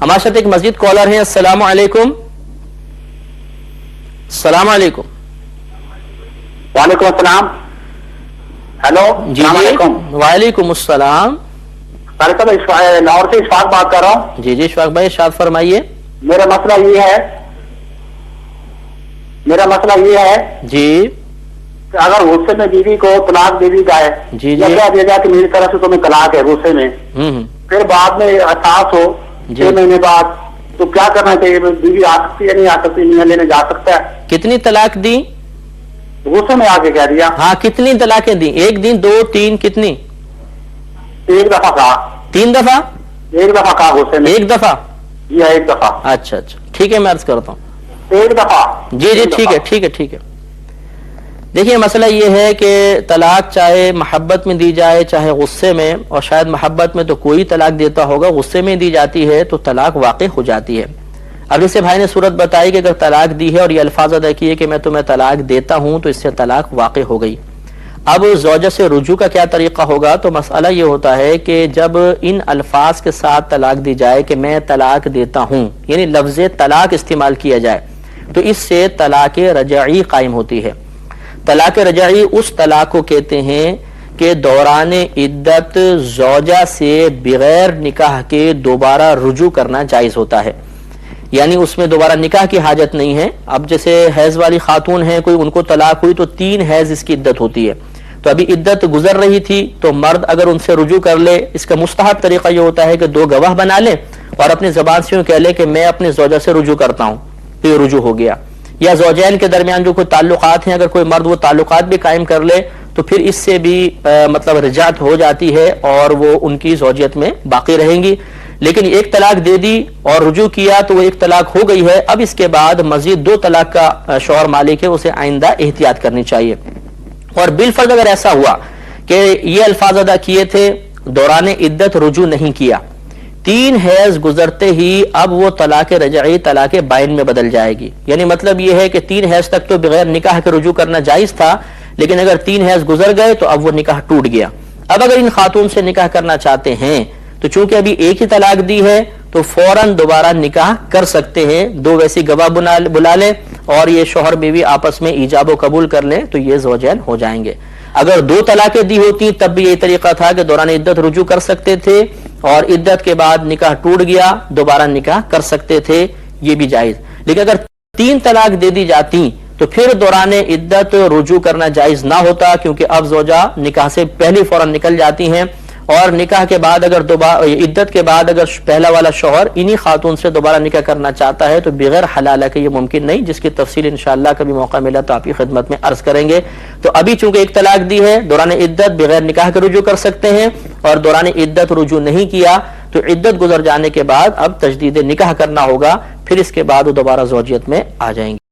ہمارے ساتھ ایک مزید کالر ہیں. السلام علیکم. السلام علیکم. وعلیکم السلام. ہیلو. جی السلام علیکم. وعلیکم السلام. لاہور سے اشفاق بات کر رہا ہوں. جی اشفاق بھائی ارشاد فرمائیے. میرا مسئلہ یہ ہے جی کہ اگر غصے میں بیوی کو طلاق دے دی جائے یا کیا دیا جائے کہ میری طرف سے تمہیں طلاق ہے غصے میں، پھر بعد میں احساس ہو 6 مہینے بعد، تو کیا کرنا چاہیے؟ بیوی آ سکتی ہے نہیں آ سکتی؟ میاں لینے جا سکتا ہے؟ کتنی طلاق دی؟ غصے میں آ کے کہہ دیا. ہاں کتنی طلاقیں دی؟ 1 دن 2 3 کتنی؟ 1 دفعہ کہا. 3 دفعہ؟ 1 دفعہ کہا غصے میں. 1 دفعہ؟ جی 1 دفعہ. اچھا ٹھیک ہے، میں عرض کرتا ہوں. 1 دفعہ. جی ٹھیک ہے. دیکھیے مسئلہ یہ ہے کہ طلاق چاہے محبت میں دی جائے چاہے غصے میں، اور شاید محبت میں تو کوئی طلاق دیتا ہوگا، غصے میں دی جاتی ہے تو طلاق واقع ہو جاتی ہے. اب جیسے بھائی نے صورت بتائی کہ اگر طلاق دی ہے اور یہ الفاظ ادا کیے کہ میں تمہیں طلاق دیتا ہوں، تو اس سے طلاق واقع ہو گئی. اب زوجہ سے رجوع کا کیا طریقہ ہوگا؟ تو مسئلہ یہ ہوتا ہے کہ جب ان الفاظ کے ساتھ طلاق دی جائے کہ میں طلاق دیتا ہوں، یعنی لفظ طلاق استعمال کیا جائے، تو اس سے طلاق رجعی قائم ہوتی ہے. طلاق رجعی اس طلاق کو کہتے ہیں کہ دوران عدت زوجہ سے بغیر نکاح کے دوبارہ رجوع کرنا جائز ہوتا ہے. یعنی اس میں دوبارہ نکاح کی حاجت نہیں ہے. اب جیسے حیض والی خاتون ہیں، کوئی ان کو طلاق ہوئی تو 3 حیض اس کی عدت ہوتی ہے، تو ابھی عدت گزر رہی تھی، تو مرد اگر ان سے رجوع کر لے، اس کا مستحب طریقہ یہ ہوتا ہے کہ 2 گواہ بنا لے اور اپنی زبان سے یوں کہہ لے کہ میں اپنی زوجہ سے رجوع کرتا ہوں، تو یہ رجوع ہو گیا. یا زوجین کے درمیان جو کوئی تعلقات ہیں، اگر کوئی مرد وہ تعلقات بھی قائم کر لے تو پھر اس سے بھی مطلب رجعت ہو جاتی ہے اور وہ ان کی زوجیت میں باقی رہیں گی. لیکن ایک طلاق دے دی اور رجوع کیا تو وہ 1 طلاق ہو گئی ہے. اب اس کے بعد مزید 2 طلاق کا شوہر مالک ہے، اسے آئندہ احتیاط کرنی چاہیے. اور بالفرض اگر ایسا ہوا کہ یہ الفاظ ادا کیے تھے، دوران عدت رجوع نہیں کیا، 3 حیض گزرتے ہی اب وہ طلاق رجعی طلاق بائن میں بدل جائے گی. یعنی مطلب یہ ہے کہ 3 حیض تک تو بغیر نکاح کے رجوع کرنا جائز تھا، لیکن اگر 3 حیض گزر گئے تو اب وہ نکاح ٹوٹ گیا. اب اگر ان خاتون سے نکاح کرنا چاہتے ہیں تو چونکہ ابھی 1 ہی طلاق دی ہے تو فوراً دوبارہ نکاح کر سکتے ہیں. 2 ویسی گواہ بلا لیں اور یہ شوہر بیوی آپس میں ایجاب و قبول کر لیں تو یہ زوجین ہو جائیں گے. اگر 2 طلاقیں دی ہوتی تب بھی یہی طریقہ تھا کہ دوران عدت رجوع کر سکتے تھے اور عدت کے بعد نکاح ٹوٹ گیا دوبارہ نکاح کر سکتے تھے، یہ بھی جائز. لیکن اگر 3 طلاق دے دی جاتی تو پھر دوران عدت رجوع کرنا جائز نہ ہوتا، کیونکہ اب زوجہ نکاح سے پہلے فوراً نکل جاتی ہیں. اور نکاح کے بعد اگر عدت کے بعد اگر پہلا والا شوہر انہی خاتون سے دوبارہ نکاح کرنا چاہتا ہے تو بغیر حلالہ کے یہ ممکن نہیں، جس کی تفصیل انشاءاللہ کبھی موقع ملا تو آپ کی خدمت میں عرض کریں گے. تو ابھی چونکہ 1 طلاق دی ہے، دوران عدت بغیر نکاح کے رجوع کر سکتے ہیں، اور دوران عدت رجوع نہیں کیا تو عدت گزر جانے کے بعد اب تجدید نکاح کرنا ہوگا، پھر اس کے بعد وہ دوبارہ زوجیت میں آ جائیں گے.